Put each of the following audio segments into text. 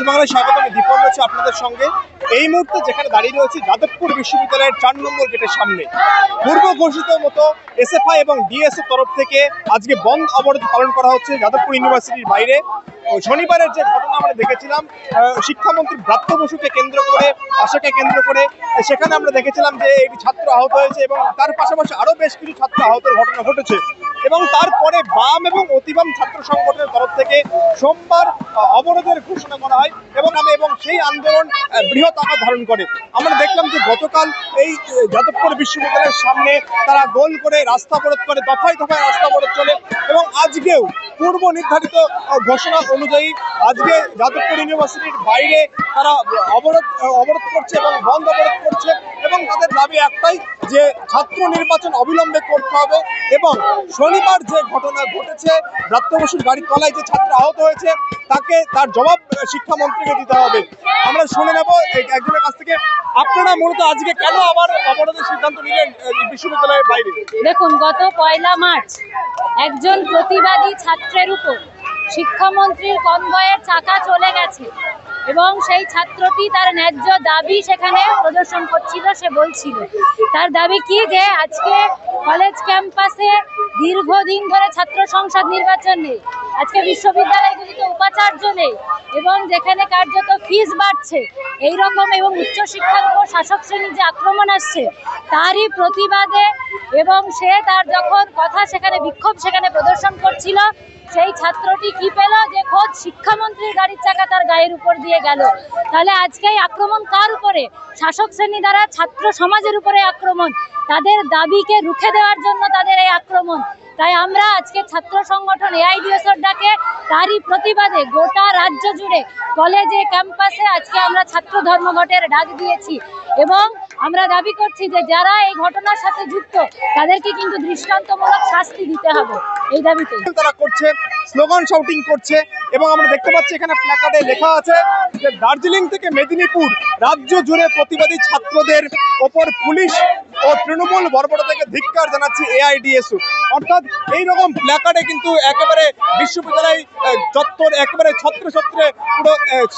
বাংলায় স্বাগত। আমি দীপন রয়েছে আপনাদের সঙ্গে। এই মুহূর্তে যেখানে দাঁড়িয়ে রয়েছে যাদবপুর বিশ্ববিদ্যালয়ের ৪ নম্বর গেটের সামনে, পূর্ব ঘোষিত মতো এসএফআই এবং ডিএসএ তরফ থেকে আজকে বন্ধ অবরোধ পালন করা হচ্ছে যাদবপুর ইউনিভার্সিটির বাইরে। শনিবারের যে ঘটনা আমরা দেখেছিলাম শিক্ষামন্ত্রী ব্রাত্য বসুকে কেন্দ্র করে, আশাকে কেন্দ্র করে, সেখানে আমরা দেখেছিলাম যে একটি ছাত্র আহত হয়েছে এবং তার পাশাপাশি আরো বেশ কিছু ছাত্র আহতের ঘটনা ঘটেছে। এবং তারপরে বাম এবং অতিবাম ছাত্র সংগঠনের তরফ থেকে সোমবার অবরোধের ঘোষণা করা হয় এবং সেই আন্দোলন বৃহৎ আকার ধারণ করে। আমরা দেখলাম যে গতকাল এই যাদবপুর বিশ্ববিদ্যালয়ের সামনে তারা গোল করে রাস্তা অবরোধ করে, দফায় দফায় রাস্তা অবরোধ চলে এবং আজকেও পূর্ব নির্ধারিত ঘোষণা অনুযায়ী আজকে যাদবপুর ইউনিভার্সিটির বাইরে তারা অবরোধ করছে এবং বন্ধ অবরোধ করছে এবং তাদের দাবি একটাই যে ছাত্র নির্বাচন অবিলম্বে করতে হবে এবং শনিবার যে ঘটনা ঘটেছে ব্রাত্য বসুর গাড়ির তলায় যে ছাত্র আহত হয়েছে তার জবাব শিক্ষামন্ত্রীকে দিতে হবে। আমরা শুনে নেব একজনের কাছ থেকে, আপনারা মূলত আজকে কেন আবার অবরোধের সিদ্ধান্ত নিলেন বিশ্ববিদ্যালয়ের বাইরে? দেখুন, গত 1 মার্চ একজন প্রতিবাদী ছাত্রের উপর শিক্ষামন্ত্রীর কনভয়ের চাকা চলে গেছে এবং সেই ছাত্রটি তার ন্যায্য দাবি সেখানে প্রদর্শন করছিল। সে বলছিল তার দাবি কি, যে আজকে কলেজ ক্যাম্পাসে দীর্ঘদিন ধরে ছাত্র সংসদ নির্বাচন নেই, আজকে বিশ্ববিদ্যালয়গুলিতে উপাচার্য নেই এবং যেখানে কার্যত ফিস বাড়ছে এইরকম এবং উচ্চশিক্ষার উপর শাসক শ্রেণীর যে আক্রমণ আসছে তারই প্রতিবাদে এবং সে তার যখন কথা সেখানে বিক্ষোভ সেখানে প্রদর্শন করছিল, সেই ছাত্রটি কি পেল, যে খোদ শিক্ষামন্ত্রীর গাড়ির চাকা তার গায়ের উপর দিয়ে গেল। তাহলে আজকে এই আক্রমণ কার উপরে? শাসক শ্রেণী দ্বারা ছাত্র সমাজের উপরে আক্রমণ, তাদের দাবিকে রুখে দেওয়ার জন্য তাদের এই আক্রমণ। তাই আমরা আজকে ছাত্র সংগঠন এআইডিএসওর ডাকে তারই প্রতিবাদে গোটা রাজ্য জুড়ে কলেজে ক্যাম্পাসে আজকে আমরা ছাত্র ধর্মঘটের ডাক দিয়েছি এবং আমরা দাবি করছি যে যারা এই ঘটনার সাথে যুক্ত তাদেরকে কিন্তু দৃষ্টান্তমূলক শাস্তি দিতে হবে। এই দাবিতে তারা করছে, স্লোগান শাউটিং করছে এবং আমরা দেখতে পাচ্ছি এখানে প্ল্যাকার্ডে লেখা আছে যে দার্জিলিং থেকে মেদিনীপুর রাজ্য জুড়ে প্রতিবাদী ছাত্রদের ওপর পুলিশ ও তৃণমূল বর্বরতাকে ধিক্কার জানাচ্ছে এআইডিএসও। অর্থাৎ এইরকম প্ল্যাকার্ডে কিন্তু একেবারে বিশ্ববিদ্যালয় চত্বর একেবারে ছত্রে পুরো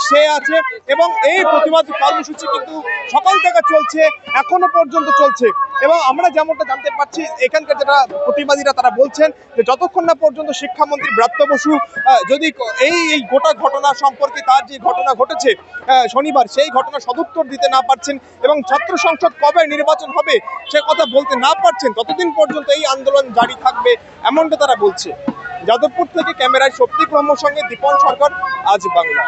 সে আছে এবং এই প্রতিবাদ কর্মসূচি কিন্তু সকাল থেকে চলছে, এখনো পর্যন্ত চলছে। এবং আমরা যেমনটা জানতে পারছি এখানকার যারা প্রতিবাদীরা তারা বলছেন যে যতক্ষণ না পর্যন্ত শিক্ষামন্ত্রী ব্রাত্য বসু যদি এই গোটা ঘটনা সম্পর্কে তার যে ঘটনা ঘটেছে শনিবার সেই ঘটনা সদুত্তর দিতে না পারছেন এবং ছাত্র সংসদ কবে নির্বাচন হবে সে কথা বলতে না পারছেন, ততদিন পর্যন্ত এই আন্দোলন জারি থাকবে এমনটা তারা বলছে। যাদবপুর থেকে ক্যামেরায় শক্তিক ব্রহ্মর সঙ্গে দীপন সরকার, আজ বাংলা।